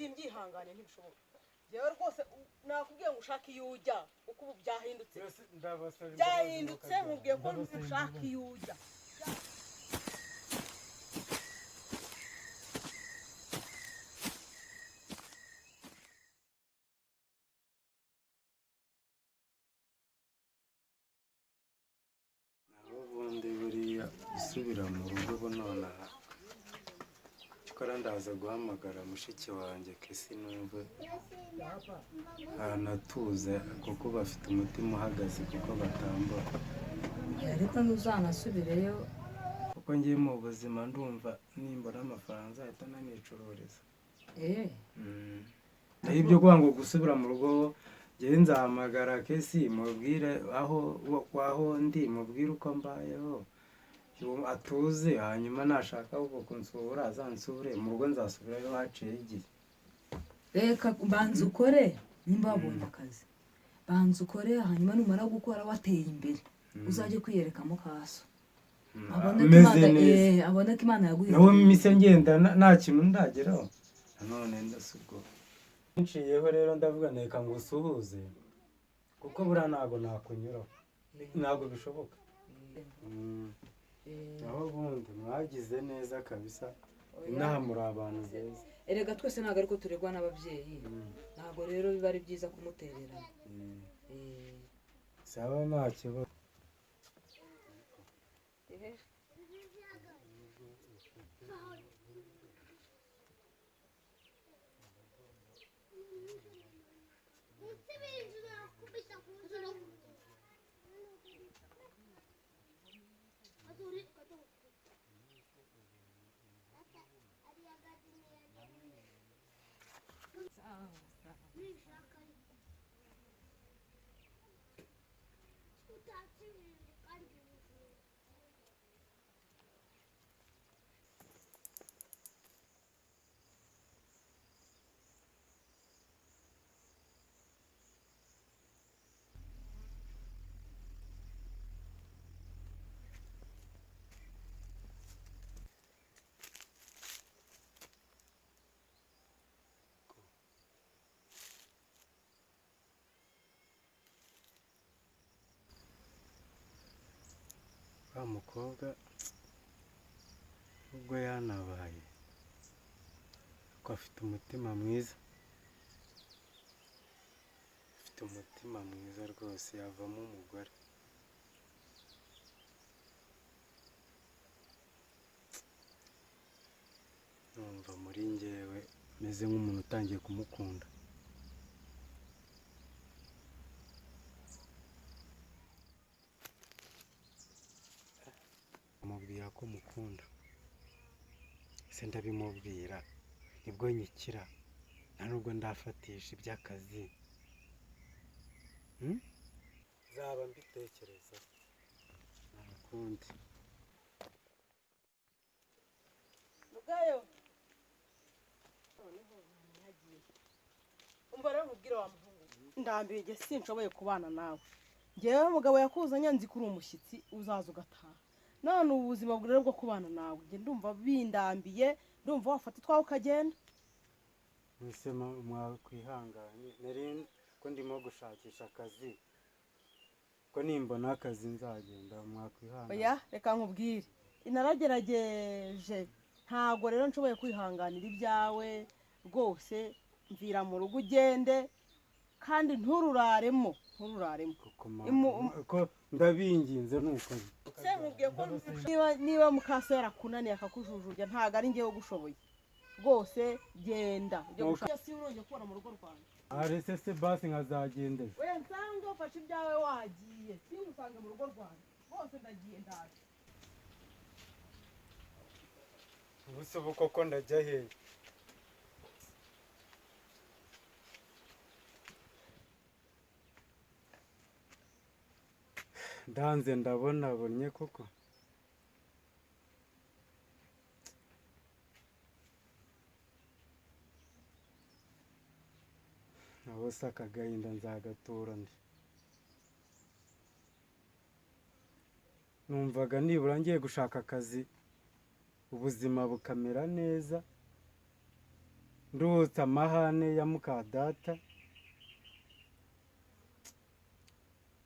simbyihangane ntibishoboka jewe rwose nakubwiye ngo ushaka iyo ujya uko ubu byahindutse byahindutse nkubwiye ko ushaka iyo ujya gusubira mu rugo bo nonaha cyokora ndaza guhamagara mushiki wanjye kesi numve anatuze kuko bafite umutima uhagaze kuko batambura ariko ntuzanasubireyo kuko ngiye mu buzima ndumva nimbona amafaranga nzahita nanicururiza ibyo kuvuga ngo gusubira mu rugo ngewe nzahamagara kesi mubwire aho ndi mubwire uko mbayeho atuze hanyuma nashaka uko kunsura azansure mu rugo nzasubirayo haciye igihe reka banza ukore nimba wabonye akazi banza ukore hanyuma numara gukora wateye imbere uzajye kwiyereka kaso abone ko Imana yaguhiye nawe mise ngenda nta kintu ndageraho nanone ndasubwo nciyeho rero ndavuga neka ngo usuhuze kuko buriya ntabwo nakunyuraho ntabwo bishoboka aho bundi mwagize neza kabisa inaha muri abantu beza erega twese ntabwo ariko turegwa n'ababyeyi ntabwo rero biba ari byiza kumutererana sawa nta kibazo wa mukobwa ubwo yanabaye ko afite umutima mwiza rwose yavamo umugore numva muri njyewe meze nk'umuntu utangiye kumukunda mubwira ko mukunda se ndabimubwira nibwo nyikira nta nubwo ndafatisha iby'akazi zaba mbitekereza nta kundi mugayo noneho nagiye umva rero nkubwire wa muhungu ndambiye igihe sinshoboye kubana nawe ngewe mugabo yakuzanye nzi kuri umushyitsi uzaza ugataha none ubu buzima bwawe bwo kubana nawe nge ndumva bindambiye ndumva wafata itwawe ukagenda mwese mwakwihanganye nari ko ndimo gushakisha akazi ko nimbona akazi nzagenda mwakwihanganye oya reka nkubwire inaragerageje ntabwo rero nshoboye kwihanganira ibyawe rwose mvira mu rugo ugende kandi ntururaremo ko ndabinginze nuko se nkubwiye ko niba mukaso yarakunaniye akakujujubya ntabwo ari ngewe ugushoboye rwose genda ujya gushaka si urongeye kubona mu rugo rwanjye arese se basi nkazagende we nsange ufashe ibyawe wagiye singusange mu rugo rwanjye rwose ndagiye ndaje ubuse ubu koko ndajya hehe ndanze ndabonye koko naho se aka gahinda nzagatura ndi numvaga nibura ngiye gushaka akazi ubuzima bukamera neza ndutse amahane ya muka data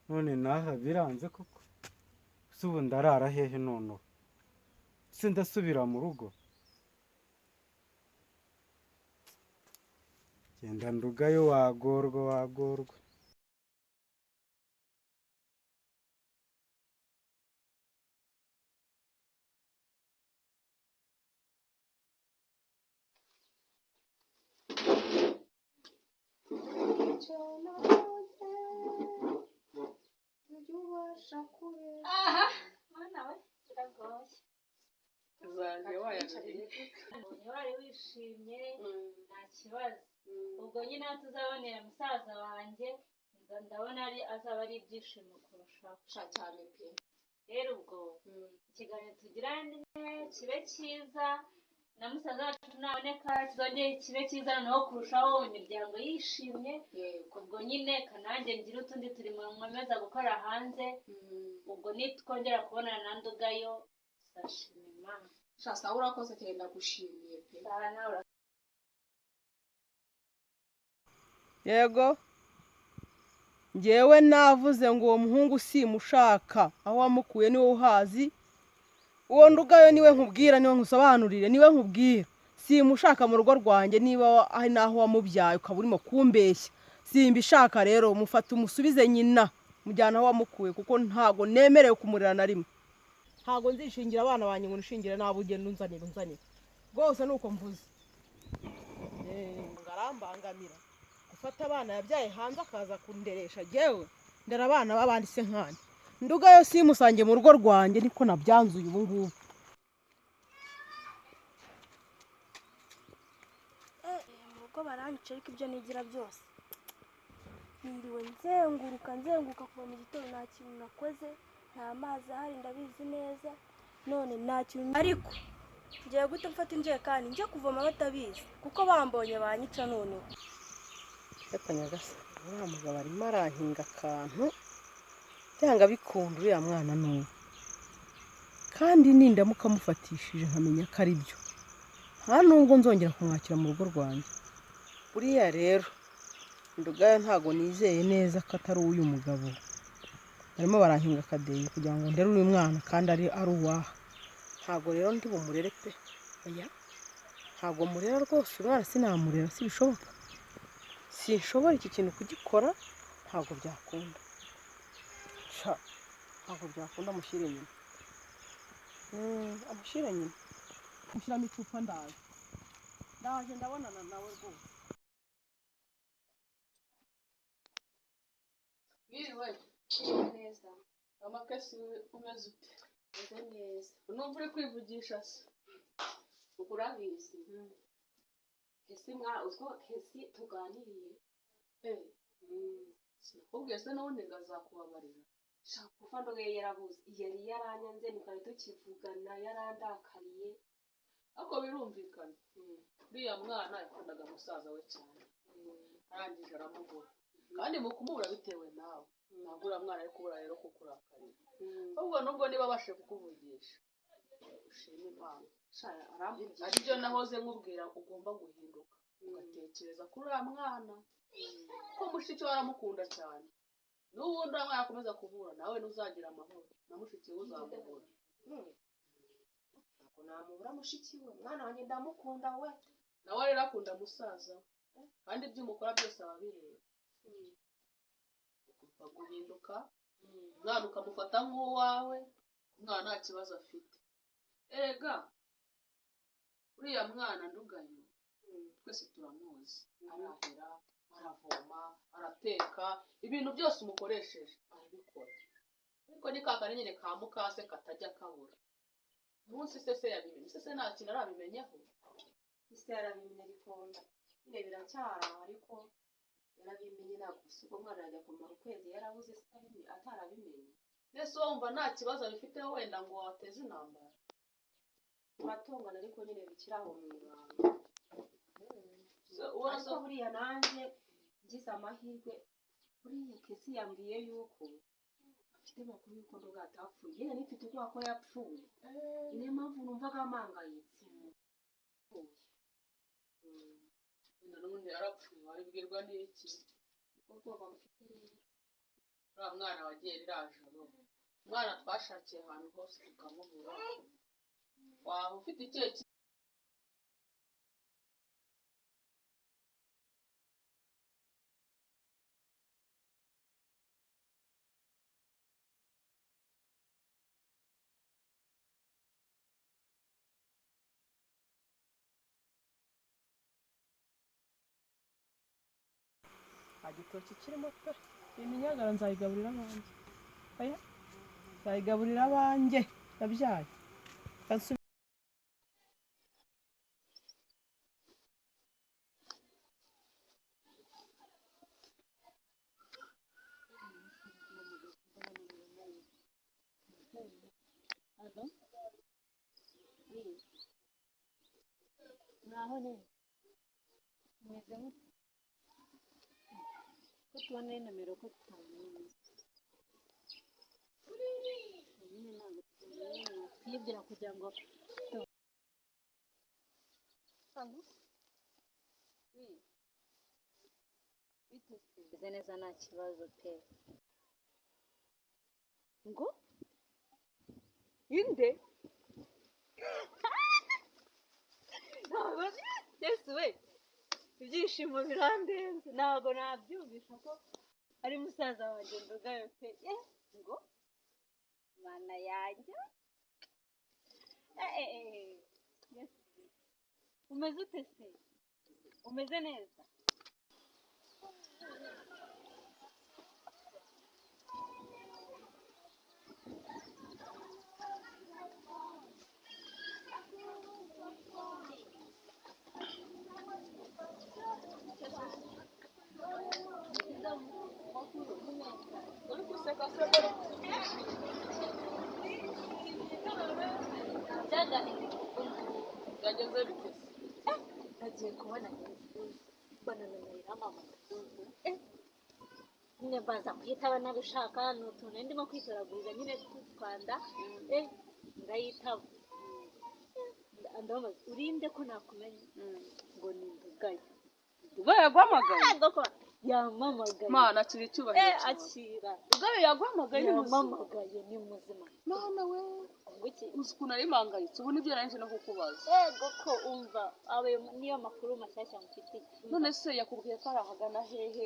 none naha biranze koko se ubu ndarara hehe noneho se ndasubira mu rugo genda ndugayo wagorwa aha mwana we biragoye uzajya wari wishimye nta kibazo ubwo nyine aho tuzabonera musaza wanjye ndabona azaba ari ibyishimo kurushaho cyane pe rero ubwo ikiganiro tugirane kibe cyiza na musaza wacu naboneka kizongere kibe cyiza noneho kurushaho imiryango yishimye ubwo nyine kanange ngira utundi turimo nkomeza gukora hanze ubwo nitwongera kubonana na Ndugayo sashima Imana shasa urakoze cyane ndagushimiye pe yego njyewe navuze ngo uwo muhungu simushaka aho wamukuye niwe uhazi uwo Ndugayo niwe nkubwira niwe nkusobanurire niwe nkubwira simushaka mu rugo rwanjye niba ari naho wamubyaye ukaba urimo kumbeshya simbishaka rero mufata umusubize nyina mujyana aho wamukuye kuko ntago nemerewe kumurera na rimwe ntago nzishingira abana banjye ngo nishingire nabo ugenda unzanira rwose nuko mvuze ngarambangamira gufata abana yabyaye hanze akaza kunderesha jewe ndera abana babandi se nkani Ndugayo simusange mu rugo rwanjye niko nabyanzuye ubu ngubu mu rugo baranyica ariko ibyo nigira byose niriwe nzenguruka kuva mu gitondo nta kintu nakoze nta mazi ahari ndabizi neza none nta kintu ariko ngiye guhita mfata injerekani njye kuvoma batabizi kuko bambonye banyica noneho reka nyagasa uriya mugabo arimo arankinga akantu byanga bikunda uriya mwana n'ubu kandi nindamuka mufatishije nkamenya ko ari byo nta nubwo nzongera kumwakira mu rugo rwanjye buriya rero Ndugayo ntago nizeye neza ko atari uyu mugabo barimo barankinga akadeyi kugira ngo ndere uyu mwana kandi ari uwaha ntago rero ndi bumurere pe oya ntago murera rwose umwana sinamurera sibishoboka sinshobora iki kintu kugikora ntago byakunda ntabwo byakunda amushyire nyina amushyire nyina mushyiramo icupa ndaje ndabonana nawe rwose wiriwe neza amakesi umeze ute meze neza numva uri kwivugisha se ubwo urabizi kesi uzwo kesi tuganiriye sinakubwiye se n'ubundi ngo azakubabarira shaka kuva Ndugayo yarabuze yari yaranyanze ntitwari tukivugana yarandakariye ariko birumvikana uriya mwana yakundaga musaza we cyane arangije aramubura kandi mu kumubura bitewe nawe ntabwo uriya mwana ari kubura rero kukurakarira ahubwo nubwo niba abashe kukuvugisha ushima Imana aribyo nahoze nkubwira ugomba guhinduka ugatekereza kuri uriya mwana ko mushiki we aramukunda cyane n'ubundi uriya mwana akomeza kubura nawe ntuzagira amahoro na mushiki we uzamubura ntabwo namubura mushiki we mwana wanjye ndamukunda we nawe rero akunda musaza kandi ibyo umukora byose aba bireba ugomba guhinduka umwana ukamufata nk'uwawe umwana nta kibazo afite ega uriya mwana Ndugayo twese turamuzi arahera aravoma arateka ibintu byose umukoresheje arabikora ariko ni kakari nyine ka mukase katajya kabura umunsi se yabimenye se nta kintu arabimenyeho ise yarabimenye ariko nyine biracyara ariko yarabimenye ntabwo ubwo mwana yajya kumara ukwezi yarabuze atarabimenye mbese wumva nta kibazo abifiteho wenda ngo wateze intambara turatongana ariko nyine bikiraho mu ibanga ariko buriya nanjye ngize amahirwe buriya kesi yambwiye yuko afite amakuru y'uko Ndugayo atapfuye nyine nifite ubwoba ko yapfuye niyo mpamvu numvaga amangayitse n'ubundi yarapfuye waribwirwa n'iki kuko uriya mwana wagiye ririya joro umwana twashakiye ahantu hose tukamubura waba ufite ikihe nta gitoki kirimo pe iminyagara nzayigaburira abanjye oya nzayigaburira abanjye yabyaye naho neza meze mute ko tubona nomero ko tutamenye nyine ntabwo twibwira kugira ngo biteze neza nta kibazo pe ngo inde yesu we ibyishimo birandenze ntabwo nabyumvisha ko ari musaza wanjye ndugayo pe ngo mana yanjye umeze ute se umeze neza byageze bite agiye kubona banananira amamagaza nyine baza kuyitaba nabishaka ni utuntu ndimo kwitoragurira nyine tw'utwanda ndayitaba ndabaza urinde ko nakumenya ngo ni ndugayo ndugayo yaguhamagaye yamamagaye mana akira icyubahiro akira ndugayo yaguhamagaye yamamagaye ni muzima none we uzi ukuntu ari mpangayitse ubu nibyo nari nje no kukubaza yego ko umva abe niyo makuru mashyashya mfite none se yakubwiye ko ari ahagana hehe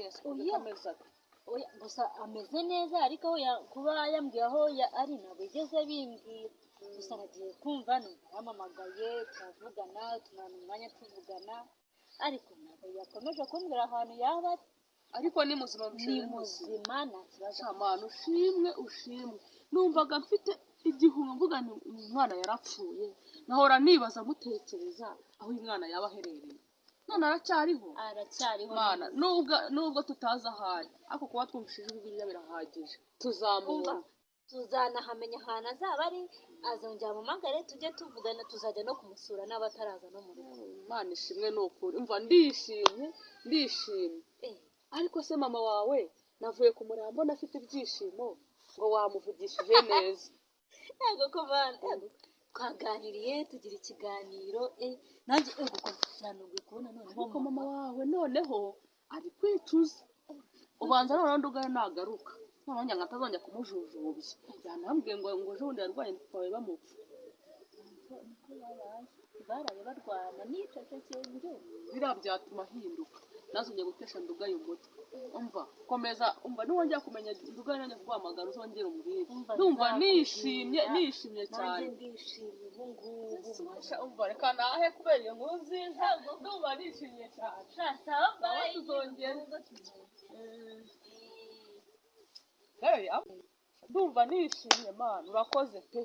ameze ati gusa ameze neza ariko kuba yambwiye aho ari ntabwo yigeze bimbwira gusa nagiye kumva yamamagaye turavugana tumara umwanya tuvugana ariko ntabwo yakomeje kumbwira ahantu yaba ari ariko ni muzima ni muzima nta kibazo amana ushimwe numvaga mfite igihumbi mvuga ni umwana yarapfuye nahora nibaza mutekereza aho uyu mwana yaba aherereye none aracyariho mana nubwo tutazi ahari ariko kuba twumvishije Bibiliya birahagije tuzamubona tuzanahamenya ahantu azaba ari azongera amamagare tujye tuvugana tuzajya no kumusura n'abataraza no mu rugo imana ishimwe ni ukuri umva ndishimye ariko se mama wawe navuye ku murambo nafite ibyishimo ngo wamuvugishije neza yego ko twaganiriye tugira ikiganiro nanjye byanubwiye kubona noneho ariko mama wawe noneho ari kwicuza ubanza noneho ndugayo nagaruka noneho nyanga atazongera kumujujubya yanambwiye ngo ejo bundi yarwaye twawe bamupfa baraye barwana nicecekeye njye biriya byatuma ahinduka nazongeye gutesha ndugayo umutwe umva komeza umva niwongera kumenya ndugayo nanjye kuguhamagara uzongera umbwire ndumva nishimye cyane ndishimye ubu ngubu umva reka nahe kubera iyo nkuru nziza ndumva nishimye cyane nawe tuzongera ndumva nishimye mana urakoze pe